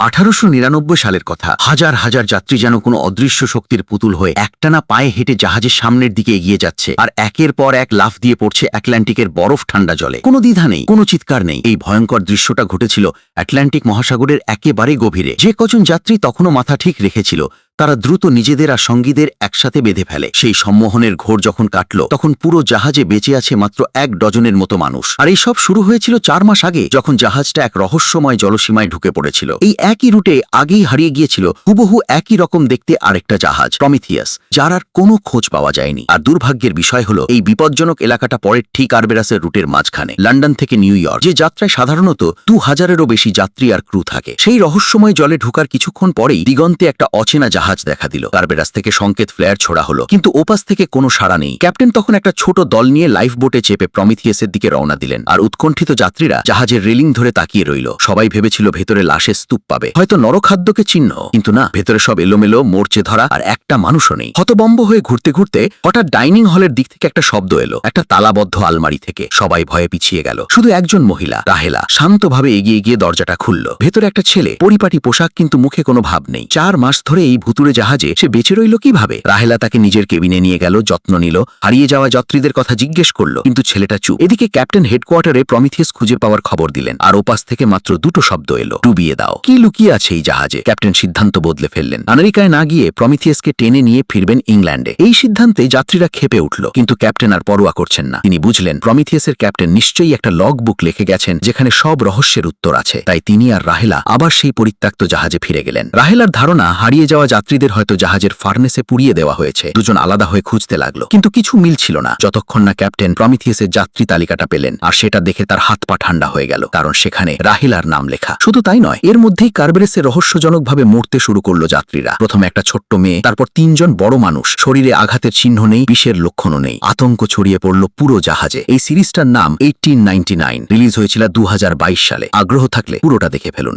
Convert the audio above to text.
1899 সালের কথা। হাজার হাজার যাত্রী যেন কোনো অদৃশ্য শক্তির পুতুল হয়ে একটানা পায়ে হেঁটে জাহাজের সামনের দিকে এগিয়ে যাচ্ছে, আর একের পর এক লাফ দিয়ে পড়ছে আটলান্টিকের বরফ ঠান্ডা জলে। কোনো দ্বিধা নেই, কোনো চিৎকার নেই। এই ভয়ঙ্কর দৃশ্যটা ঘটেছিল আটলান্টিক মহাসাগরের একেবারে গভীরে। যে কজন যাত্রী তখনও মাথা ঠিক রেখেছিল, তারা দ্রুত নিজেদের আর সঙ্গীদের একসাথে বেঁধে ফেলে। সেই সম্মোহনের ঘোর যখন কাটল, তখন পুরো জাহাজে বেঁচে আছে মাত্র 1 ডজনের মতো মানুষ। আর এই সব শুরু হয়েছিল 4 মাস আগে, যখন জাহাজটা এক রহস্যময় জলসীমায় ঢুকে পড়েছিল। এই একই রুটে আগেই হারিয়ে গিয়েছিল হুবহু একই রকম দেখতে আরেকটা জাহাজ, প্রমিথিয়াস, যার আর কোনো খোঁজ পাওয়া যায়নি। আর দুর্ভাগ্যের বিষয় হলো, এই বিপজ্জনক এলাকাটা পড়ে ঠিক কারবেরাসের রুটের মাঝখানে, লন্ডন থেকে নিউ ইয়র্ক, যে যাত্রায় সাধারণত 2000-এরও বেশি যাত্রী আর ক্রু থাকে। সেই রহস্যময় জলে ঢোকার কিছুক্ষণ পরেই দিগন্তে একটা অচেনা জাহাজ দেখা দিল। কারবেরাস থেকে সংকেত ফ্লেয়ার ছোড়া হলো, কিন্তু ওপাশ থেকে কোনো সাড়া নেই। ক্যাপ্টেন তখন একটা ছোট দল নিয়ে লাইফ বোটে চেপে প্রমিথিয়াসের দিকে রওনা দিলেন, আর উৎকণ্ঠিত যাত্রীরা জাহাজের রেলিং ধরে তাকিয়ে রইল। সবাই ভেবেছিল ভেতরে লাশের স্তূপ পাবে, হয়তো নরখাদ্যকে চিহ্ন, কিন্তু না, ভেতরে সব এলোমেলো, মরচে ধরা, আর একটা মানুষও নেই। হতবম্ব হয়ে ঘুরতে ঘুরতে হঠাৎ ডাইনিং হলের দিক থেকে একটা শব্দ এলো, একটা তালাবদ্ধ আলমারি থেকে। সবাই ভয়ে পিছিয়ে গেল। শুধু একজন মহিলা, রাহেলা, শান্তভাবে এগিয়ে গিয়ে দরজাটা খুলল। ভেতরে একটা ছেলে, পরিপাটি পোশাক, কিন্তু মুখে কোনো ভাব নেই। 4 মাস ধরে এই ভুতুড়ে জাহাজে সে বেঁচে রইল কিভাবে? রাহেলা তাকে নিজের কেবিনে নিয়ে গেল, যত্ন নিল, হারিয়ে যাওয়া যাত্রীদের কথা জিজ্ঞেস করল, কিন্তু ছেলেটা চুপ। এদিকে ক্যাপ্টেন হেডকোয়ার্টারে প্রমিথিয়াস খুঁজে পাওয়ার খবর দিলেন, আর ওপাশ থেকে মাত্র 2টো শব্দ এলো, ডুবিয়ে দাও। কি লুকিয়ে আছে এই জাহাজে? ক্যাপ্টেন সিদ্ধান্ত বদলে ফেললেন। আমেরিকায় না গিয়ে প্রমিথিয়াসকে টেনে নিয়ে ফিরবেন ইংল্যান্ডে। এই সিদ্ধান্তে যাত্রীরা ক্ষেপে উঠল, কিন্তু ক্যাপ্টেন আর পরোয়া করছেন না। তিনি বুঝলেন প্রমিথিয়াসের ক্যাপ্টেন নিশ্চয়ই একটা লগ বুক লিখে গেছেন, যেখানে সব রহস্যের উত্তর আছে। তাই তিনি আর রাহেলা আবার সেই পরিত্যক্ত জাহাজে ফিরে গেলেন। রাহেলার ধারণা, হারিয়ে যাওয়া যাত্রীদের হয়তো জাহাজের ফার্নেসে পুড়িয়ে দেওয়া হয়েছে। দুজন আলাদা হয়ে খুঁজতে লাগলো, কিন্তু কিছু মিল ছিল না, যতক্ষণ না ক্যাপ্টেন প্রমিথিয়াসের যাত্রী তালিকাটা পেলেন। আর সেটা দেখে তার হাত পা ঠান্ডা হয়ে গেল, কারণ সেখানে রাহেলার নাম লেখা। শুধু তাই নয়, এর মধ্যেই কারবেরাসে রহস্যজনকভাবে মরতে শুরু করলো যাত্রীরা। প্রথমে একটা ছোট্ট মেয়ে, তারপর 3 জন বড় মানুষ। শরীরে আঘাতের চিহ্ন নেই, বিষের লক্ষণও নেই। আতঙ্ক ছড়িয়ে পড়ল পুরো জাহাজে। এই সিরিজটার নাম 1899, রিলিজ হয়েছিল 2022 সালে। আগ্রহ থাকলে পুরোটা দেখে ফেলুন।